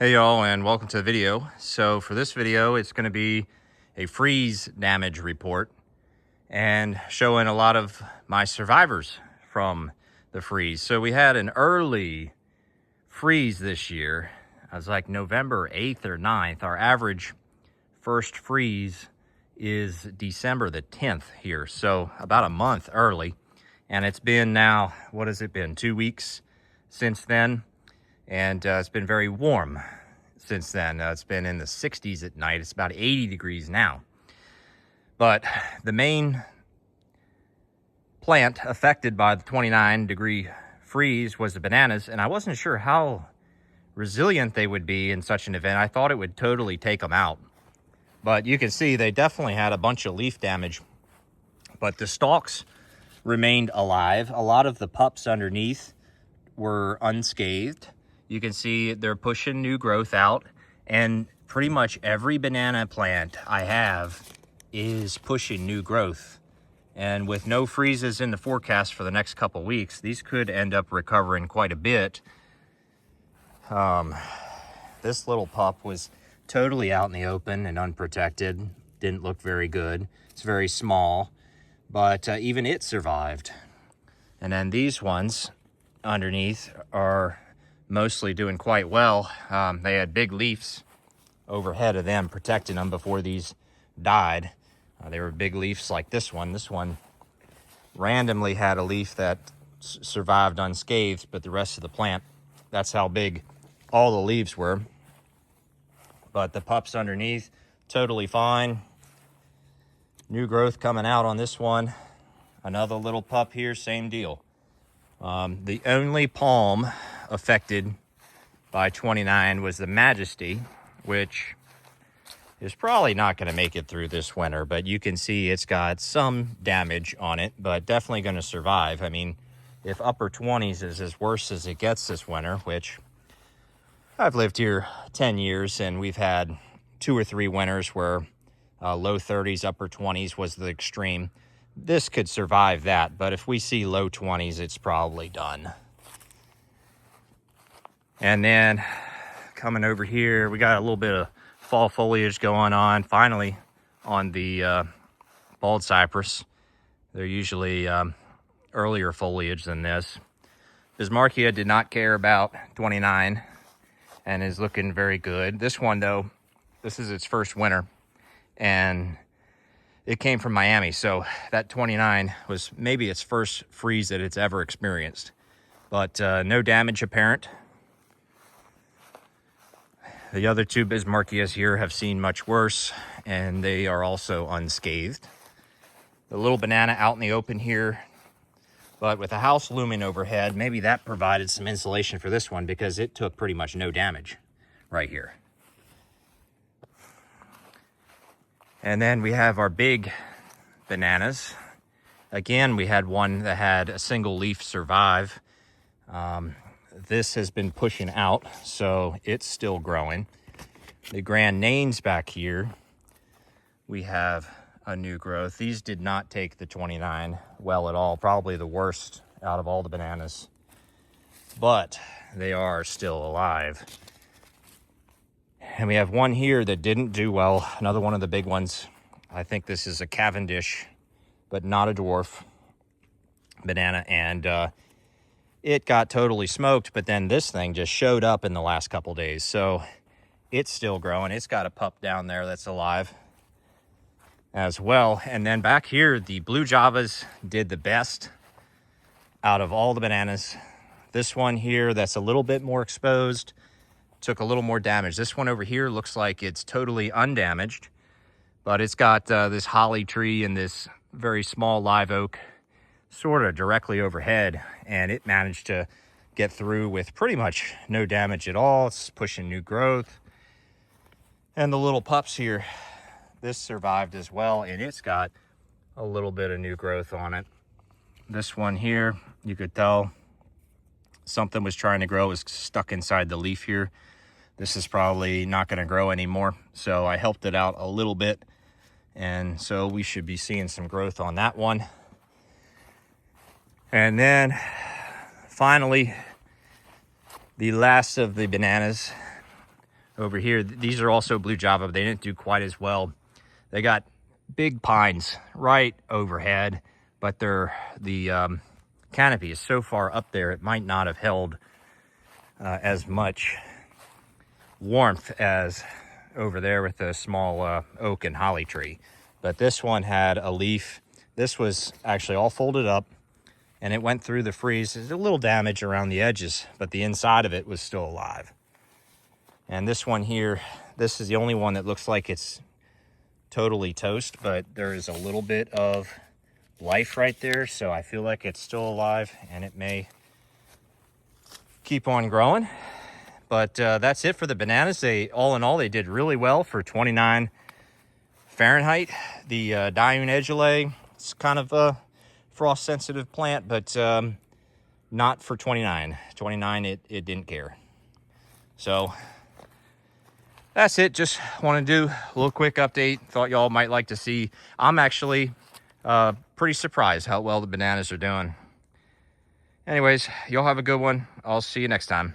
Hey y'all, and welcome to the video. So for this video, it's going to be a freeze damage report and showing a lot of my survivors from the freeze. So we had an early freeze this year. It was like November 8th or 9th. Our average first freeze is December the 10th here. So about a month early. And it's been now, what has it been? 2 weeks since then. And it's been very warm since then. It's been in the 60s at night. It's about 80 degrees now. But the main plant affected by the 29-degree freeze was the bananas, and I wasn't sure how resilient they would be in such an event. I thought it would totally take them out. But you can see they definitely had a bunch of leaf damage. But the stalks remained alive. A lot of the pups underneath were unscathed. You can see they're pushing new growth out, and pretty much every banana plant I have is pushing new growth. And with no freezes in the forecast for the next couple weeks, these could end up recovering quite a bit. This little pup was totally out in the open and unprotected. Didn't look very good. It's very small, but even it survived. And then these ones underneath are mostly doing quite well. They had big leaves overhead of them protecting them before these died. They were big leaves like this one. This one randomly had a leaf that survived unscathed, but the rest of the plant, that's how big all the leaves were. But the pups underneath, totally fine. New growth coming out on this one. Another little pup here, same deal. The only palm affected by 29 was the Majesty, which is probably not going to make it through this winter, but you can see it's got some damage on it, but definitely going to survive. I mean, if upper 20s is as worse as it gets this winter, which I've lived here 10 years and we've had 2 or 3 winters where low 30s, upper 20s was the extreme. This could survive that, but if we see low 20s, it's probably done. And then coming over here, we got a little bit of fall foliage going on finally on the bald cypress. They're usually earlier foliage than this. Bismarckia did not care about 29 and is looking very good. This one though, this is its first winter and it came from Miami, so that 29 was maybe its first freeze that it's ever experienced. But no damage apparent. The other 2 Bismarckias here have seen much worse, and they are also unscathed. The little banana out in the open here, but with the house looming overhead, maybe that provided some insulation for this one because it took pretty much no damage right here. And then we have our big bananas. Again, we had one that had a single leaf survive. This has been pushing out, so it's still growing. The Grand Nains back here, we have a new growth. These did not take the 29 well at all. Probably the worst out of all the bananas. But they are still alive. And we have one here that didn't do well. Another one of the big ones. I think this is a Cavendish, but not a dwarf banana. And it got totally smoked, but then this thing just showed up in the last couple days. So it's still growing. It's got a pup down there that's alive as well. And then back here, the blue Javas did the best out of all the bananas. This one here that's a little bit more exposed took a little more damage. This one over here looks like it's totally undamaged, but it's got this holly tree and this very small live oak sort of directly overhead, and it managed to get through with pretty much no damage at all. It's pushing new growth. And the little pups here, this survived as well, and it's got a little bit of new growth on it. This one here, you could tell something was trying to grow. It was stuck inside the leaf here. This is probably not going to grow anymore, so I helped it out a little bit, and so we should be seeing some growth on that one. And then finally, the last of the bananas over here. These are also blue java, but they didn't do quite as well. They got big pines right overhead, but the canopy is so far up there, it might not have held as much warmth as over there with the small oak and holly tree. But this one had a leaf. This was actually all folded up, and it went through the freeze. There's a little damage around the edges, but the inside of it was still alive. And this one here, this is the only one that looks like it's totally toast, but there is a little bit of life right there, so I feel like it's still alive, and it may keep on growing. But that's it for the bananas. They, all in all, they did really well for 29 Fahrenheit. The Dioun Edgeley, it's kind of a frost sensitive plant, but not for 29. 29, it didn't care. So that's it. Just want to do a little quick update. Thought y'all might like to see. I'm actually pretty surprised how well the bananas are doing. Anyways, y'all have a good one. I'll see you next time.